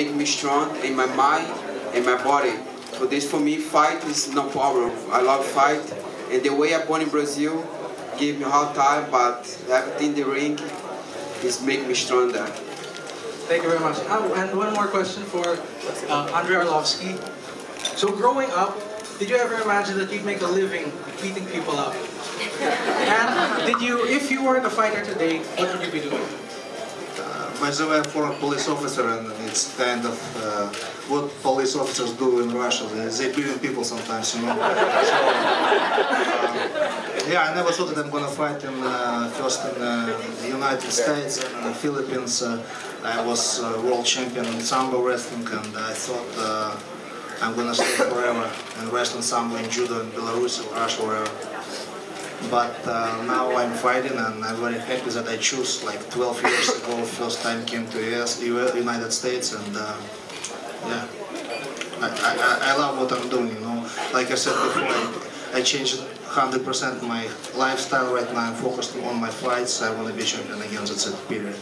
make me strong in my mind and my body. So this for me, fight is no problem. I love fight, and the way I born in Brazil give me hard time, but everything in the ring is make me stronger. Thank you very much. And one more question for Andrei Arlovski. So growing up, did you ever imagine that you'd make a living beating people up? And did you, if you weren't a fighter today, what would you be doing? By the way, I'm a former police officer, and it's kind of what police officers do in Russia. They beat people sometimes, you know. So, yeah, I never thought that I'm gonna fight in first in the United States and in the Philippines. I was world champion in sambo wrestling, and I thought I'm gonna stay forever and wrestle sambo in judo in Belarus or Russia, wherever. But now I'm fighting, and I'm very happy that I chose like 12 years ago. First time came to United States, and yeah, I love what I'm doing. You know, like I said before, I changed 100% my lifestyle right now. I'm focused on my fights. I want to be champion again. That's it. Period.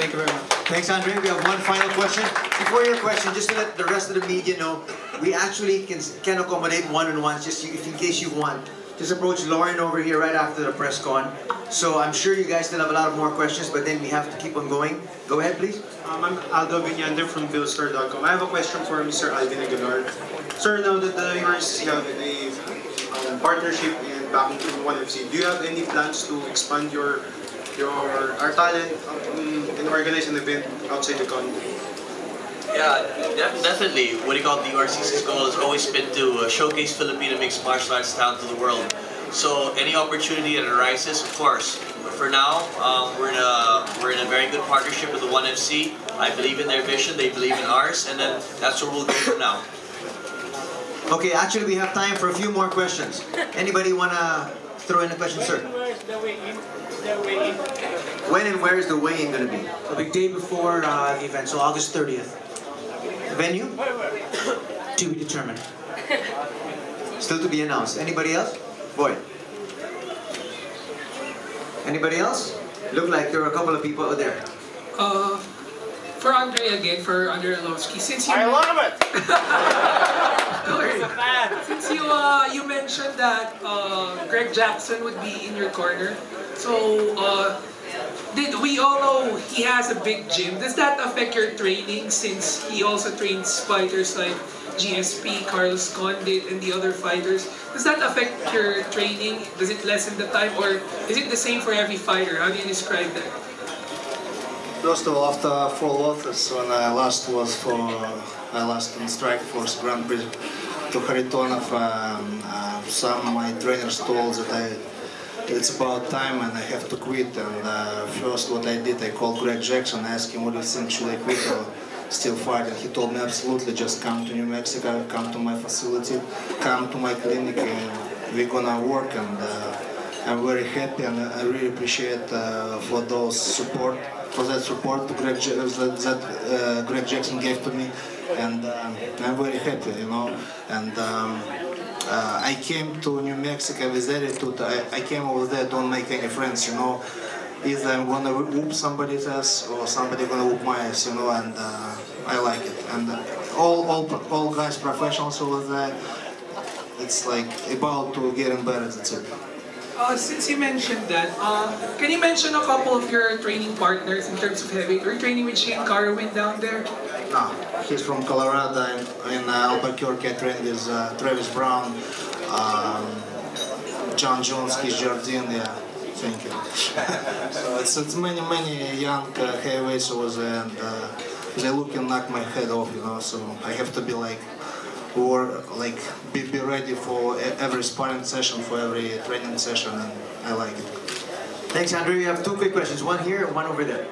Thank you very much. Thanks, Andrei. We have one final question. Before your question, just to let the rest of the media know, we actually can accommodate one-on-ones just in case you want. Just approach Lauren over here right after the press con. So I'm sure you guys still have a lot of more questions, but then we have to keep on going. Go ahead, please. I'm Aldo Vignander from Billstar.com. I have a question for Mr. Alvin Aguilar. Sir, now that the URCC have a partnership and backing from ONE FC, do you have any plans to expand our talent and organize an event outside the country? Yeah, definitely. What do you call it? The URCC's goal has always been to showcase Filipino mixed martial arts talent to the world. So any opportunity that arises, of course. But for now, we're in a very good partnership with the ONE FC. I believe in their vision, they believe in ours, and then that's where we'll go from now. Okay, actually we have time for a few more questions. Anybody wanna throw in a question, sir? When and where is the weigh-in gonna be? A big day before the event, so August 30th. Venue? To be determined. Still to be announced. Anybody else? Boy. Anybody else? Look like there are a couple of people out there. For Andrei again, for Andrei Arlovski, since you... I love it! Since you mentioned that Greg Jackson would be in your corner, so we all know he has a big gym. Does that affect your training since he also trains fighters like GSP, Carlos Condit, and the other fighters? Does that affect your training? Does it lessen the time, or is it the same for every fighter? How do you describe that? First of all, after 4 losses, when I last in Strikeforce Grand Prix to Kharitonov, some of my trainers told that it's about time and I have to quit. And first what I did, I called Greg Jackson, asked him, what do you think, should I quit or still fight? And he told me, absolutely, just come to New Mexico, come to my facility, come to my clinic, and we're gonna work. And I'm very happy, and I really appreciate for that support that Greg Jackson gave to me, and I'm very happy, you know. And I came to New Mexico with attitude. I came over there, don't make any friends, you know. Either I'm gonna whoop somebody's ass or somebody gonna whoop my ass, you know. And I like it. And all guys, professionals over there. It's like about to getting better. That's it. Since you mentioned that, can you mention a couple of your training partners in terms of heavyweight? Are you training with Shane Carwin down there? No, he's from Colorado. In Albuquerque, I trained with Travis Brown, John Jones, Keith Jardine. Yeah, thank you. So it's many young heavyweights over there, and they look and knock my head off, you know. So I have to be like. Or like be ready for every sparring session, for every training session, and I like it. Thanks, Andrew. We have 2 quick questions, one here and one over there.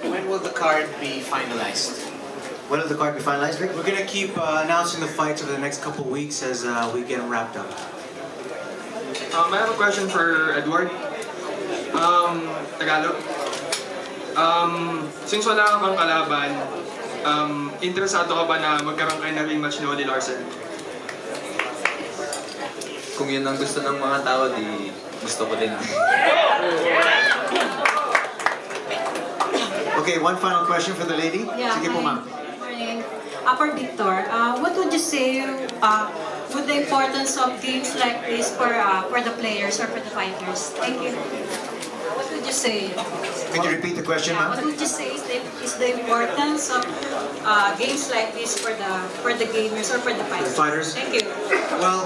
When will the card be finalized? When will the card be finalized, Vic? We're gonna keep announcing the fights over the next couple of weeks as we get them wrapped up. I have a question for Edward. Tagalog. Since wala kang kalaban, interesado ka ba na magkaroon kayo ng rematch ni Oli Larsen? Kung yun ang gusto ng mga tao, di gusto ko din. Okay, one final question for the lady. Yeah, Sige po, ma'am. morning. For Victor, what would you say with the importance of games like this for the players or for the fighters? Thank you. What would you say? Could you repeat the question, ma'am? What would you say is the importance of games like this for the gamers or for the fighters? Fighters? Thank you. Well,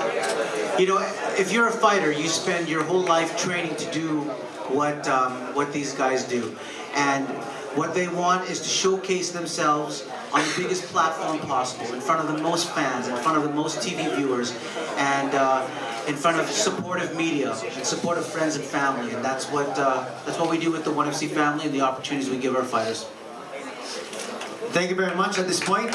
you know, if you're a fighter, you spend your whole life training to do what these guys do, and what they want is to showcase themselves on the biggest platform possible, in front of the most fans, in front of the most TV viewers, and in front of supportive media, and supportive friends and family, and that's what we do with the ONE FC family and the opportunities we give our fighters. Thank you very much. At this point,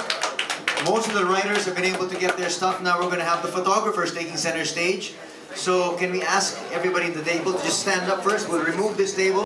most of the writers have been able to get their stuff. Now we're going to have the photographers taking center stage. So can we ask everybody at the table to just stand up first? We'll remove this table.